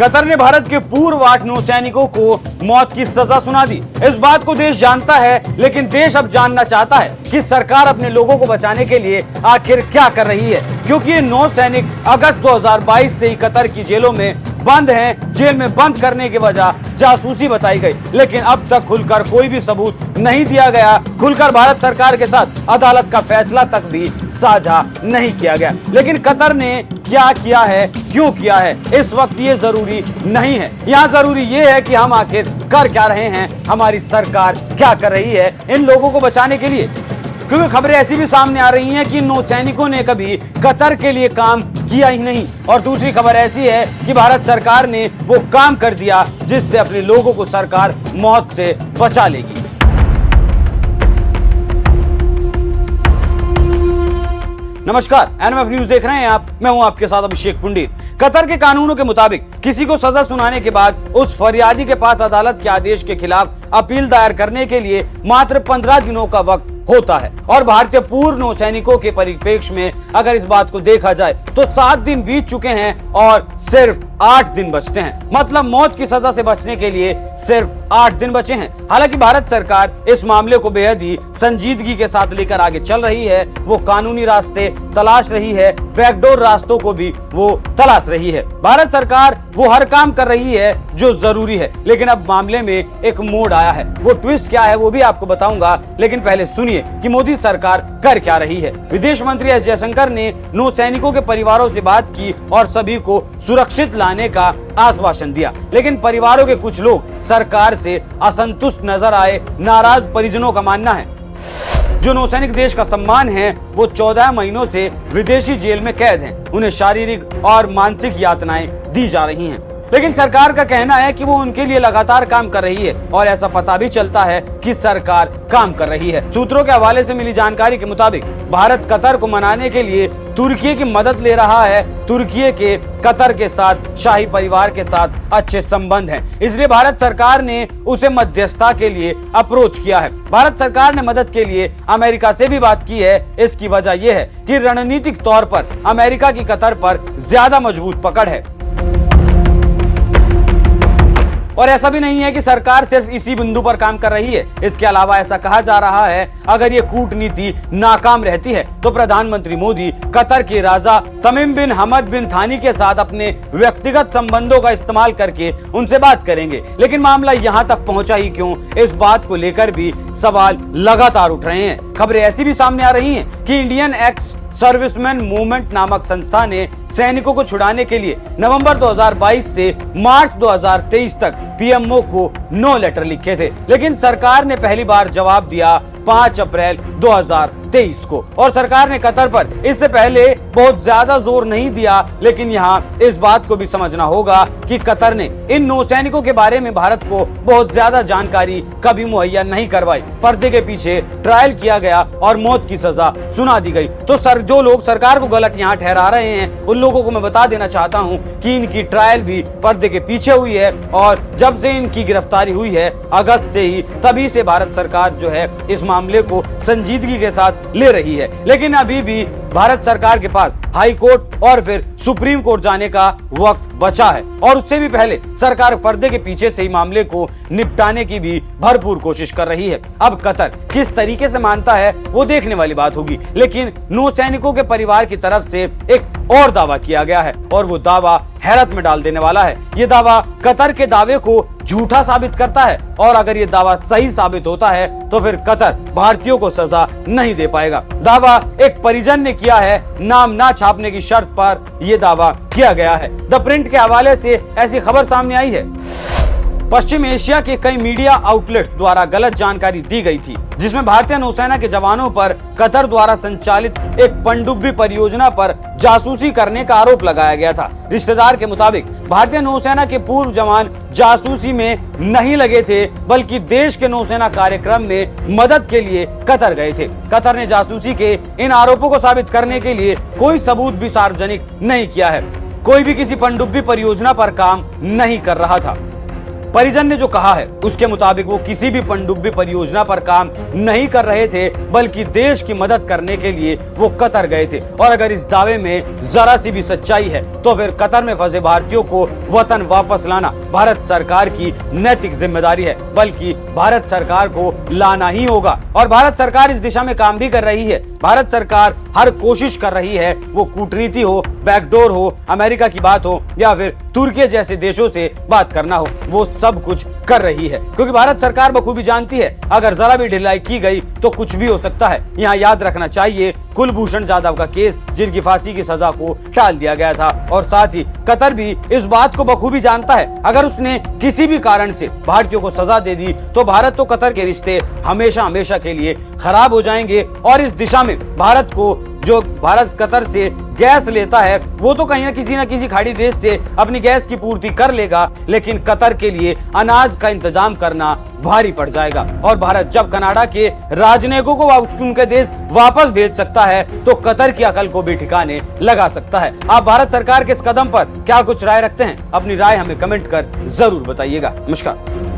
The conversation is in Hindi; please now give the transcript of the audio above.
कतर ने भारत के पूर्व 8 नौसैनिकों को मौत की सजा सुना दी। इस बात को देश जानता है, लेकिन देश अब जानना चाहता है कि सरकार अपने लोगों को बचाने के लिए आखिर क्या कर रही है, क्योंकि ये नौसैनिक अगस्त 2022 से ही कतर की जेलों में बंद हैं। जेल में बंद करने की वजह जासूसी बताई गई, लेकिन अब तक खुलकर कोई भी सबूत नहीं दिया गया। खुलकर भारत सरकार के साथ अदालत का फैसला तक भी साझा नहीं किया गया। लेकिन कतर ने क्या किया है, क्यों किया है, इस वक्त ये जरूरी नहीं है। यहाँ जरूरी ये है कि हम आखिर कर क्या रहे हैं, हमारी सरकार क्या कर रही है इन लोगों को बचाने के लिए। क्योंकि खबरें ऐसी भी सामने आ रही हैं कि नौसैनिकों ने कभी कतर के लिए काम किया ही नहीं, और दूसरी खबर ऐसी है कि भारत सरकार ने वो काम कर दिया जिससे अपने लोगों को सरकार मौत से बचा लेगी। नमस्कार, एनएमएफ न्यूज देख रहे हैं आप। मैं हूं आपके साथ अभिषेक पुंडीर। कतर के कानूनों के मुताबिक किसी को सजा सुनाने के बाद उस फरियादी के पास अदालत के आदेश के खिलाफ अपील दायर करने के लिए मात्र 15 दिनों का वक्त होता है। और भारतीय पूर्व नौसैनिकों के परिप्रेक्ष्य में अगर इस बात को देखा जाए तो 7 दिन बीत चुके हैं और सिर्फ 8 दिन बचते हैं। मतलब मौत की सजा से बचने के लिए सिर्फ 8 दिन बचे हैं। हालांकि भारत सरकार इस मामले को बेहद ही संजीदगी के साथ लेकर आगे चल रही है। वो कानूनी रास्ते तलाश रही है, बैकडोर रास्तों को भी वो तलाश रही है। भारत सरकार वो हर काम कर रही है जो जरूरी है, लेकिन अब मामले में एक मोड़ आया है। वो ट्विस्ट क्या है वो भी आपको बताऊंगा, लेकिन पहले सुनिए कि मोदी सरकार कर क्या रही है। विदेश मंत्री एस जयशंकर ने नौसैनिकों के परिवारों से बात की और सभी को सुरक्षित लाने का आश्वासन दिया, लेकिन परिवारों के कुछ लोग सरकार से असंतुष्ट नजर आए। नाराज परिजनों का मानना है जो नौसैनिक देश का सम्मान है वो 14 महीनों से विदेशी जेल में कैद हैं। उन्हें शारीरिक और मानसिक यातनाएं दी जा रही हैं। लेकिन सरकार का कहना है कि वो उनके लिए लगातार काम कर रही है, और ऐसा पता भी चलता है कि सरकार काम कर रही है। सूत्रों के हवाले से मिली जानकारी के मुताबिक भारत कतर को मनाने के लिए तुर्की की मदद ले रहा है। तुर्की के कतर के साथ शाही परिवार के साथ अच्छे संबंध हैं, इसलिए भारत सरकार ने उसे मध्यस्थता के लिए अप्रोच किया है। भारत सरकार ने मदद के लिए अमेरिका से भी बात की है। इसकी वजह यह है कि रणनीतिक तौर पर अमेरिका की कतर पर ज्यादा मजबूत पकड़ है। और ऐसा भी नहीं है कि सरकार सिर्फ इसी बिंदु पर काम कर रही है। इसके अलावा ऐसा कहा जा रहा है अगर ये कूटनीति नाकाम रहती है तो प्रधानमंत्री मोदी कतर के राजा तमीम बिन हमद बिन थानी के साथ अपने व्यक्तिगत संबंधों का इस्तेमाल करके उनसे बात करेंगे। लेकिन मामला यहाँ तक पहुँचा ही क्यों, इस बात को लेकर भी सवाल लगातार उठ रहे हैं। खबरें ऐसी भी सामने आ रही हैं कि इंडियन एक्स सर्विसमैन मूवमेंट नामक संस्था ने सैनिकों को छुड़ाने के लिए नवंबर 2022 से मार्च 2023 तक पीएमओ को 9 लेटर लिखे थे, लेकिन सरकार ने पहली बार जवाब दिया 5 अप्रैल 2023 को। और सरकार ने कतर पर इससे पहले बहुत ज्यादा जोर नहीं दिया, लेकिन यहाँ इस बात को भी समझना होगा कि कतर ने इन नौसैनिकों के बारे में भारत को बहुत ज्यादा जानकारी कभी मुहैया नहीं करवाई। पर्दे के पीछे ट्रायल किया गया और मौत की सजा सुना दी गई। तो जो लोग सरकार को गलत यहाँ ठहरा रहे हैं उन लोगों को मैं बता देना चाहता हूँ कि इनकी ट्रायल भी पर्दे के पीछे हुई है, और जब से इनकी गिरफ्तारी हुई है अगस्त से ही, तभी से भारत सरकार जो है इस मामले को संजीदगी के साथ ले रही है। लेकिन अभी भी भारत सरकार के पास हाई कोर्ट और फिर सुप्रीम कोर्ट जाने का वक्त बचा है, और उससे भी पहले सरकार पर्दे के पीछे से ही मामले को निपटाने की भी भरपूर कोशिश कर रही है। अब कतर किस तरीके से मानता है वो देखने वाली बात होगी, लेकिन नौसैनिकों के परिवार की तरफ से एक और दावा किया गया है, और वो दावा हैरत में डाल देने वाला है। ये दावा कतर के दावे को झूठा साबित करता है, और अगर ये दावा सही साबित होता है तो फिर कतर भारतीयों को सजा नहीं दे पाएगा। दावा एक परिजन ने किया है, नाम ना छापने की शर्त पर यह दावा किया गया है। द प्रिंट के हवाले से ऐसी खबर सामने आई है। पश्चिम एशिया के कई मीडिया आउटलेट्स द्वारा गलत जानकारी दी गई थी, जिसमें भारतीय नौसेना के जवानों पर कतर द्वारा संचालित एक पनडुब्बी परियोजना पर जासूसी करने का आरोप लगाया गया था। रिश्तेदार के मुताबिक भारतीय नौसेना के पूर्व जवान जासूसी में नहीं लगे थे, बल्कि देश के नौसेना कार्यक्रम में मदद के लिए कतर गए थे। कतर ने जासूसी के इन आरोपों को साबित करने के लिए कोई सबूत भी सार्वजनिक नहीं किया है। कोई भी किसी पनडुब्बी परियोजना पर काम नहीं कर रहा था। परिजन ने जो कहा है उसके मुताबिक वो किसी भी पनडुब्बी परियोजना पर काम नहीं कर रहे थे, बल्कि देश की मदद करने के लिए वो कतर गए थे। और अगर इस दावे में जरा सी भी सच्चाई है तो फिर कतर में फंसे भारतीयों को वतन वापस लाना भारत सरकार की नैतिक जिम्मेदारी है, बल्कि भारत सरकार को लाना ही होगा। और भारत सरकार इस दिशा में काम भी कर रही है। भारत सरकार हर कोशिश कर रही है, वो कूटनीति हो, बैकडोर हो, अमेरिका की बात हो या फिर तुर्की जैसे देशों से बात करना हो, वो सब कुछ कर रही है, क्योंकि भारत सरकार बखूबी जानती है अगर जरा भी ढिलाई की गई तो कुछ भी हो सकता है। यहाँ याद रखना चाहिए कुलभूषण जाधव का केस, जिनकी फांसी की सजा को टाल दिया गया था। और साथ ही कतर भी इस बात को बखूबी जानता है, अगर उसने किसी भी कारण से भारतीयों को सजा दे दी तो भारत तो कतर के रिश्ते हमेशा हमेशा के लिए खराब हो जाएंगे। और इस दिशा में भारत कतर से गैस लेता है वो तो कहीं ना किसी खाड़ी देश से अपनी गैस की पूर्ति कर लेगा, लेकिन कतर के लिए अनाज का इंतजाम करना भारी पड़ जाएगा। और भारत जब कनाडा के राजनयिकों को उनके देश वापस भेज सकता है तो कतर की अकल को भी ठिकाने लगा सकता है। आप भारत सरकार के इस कदम पर क्या कुछ राय रखते हैं? अपनी राय हमें कमेंट कर जरूर बताइएगा। नमस्कार।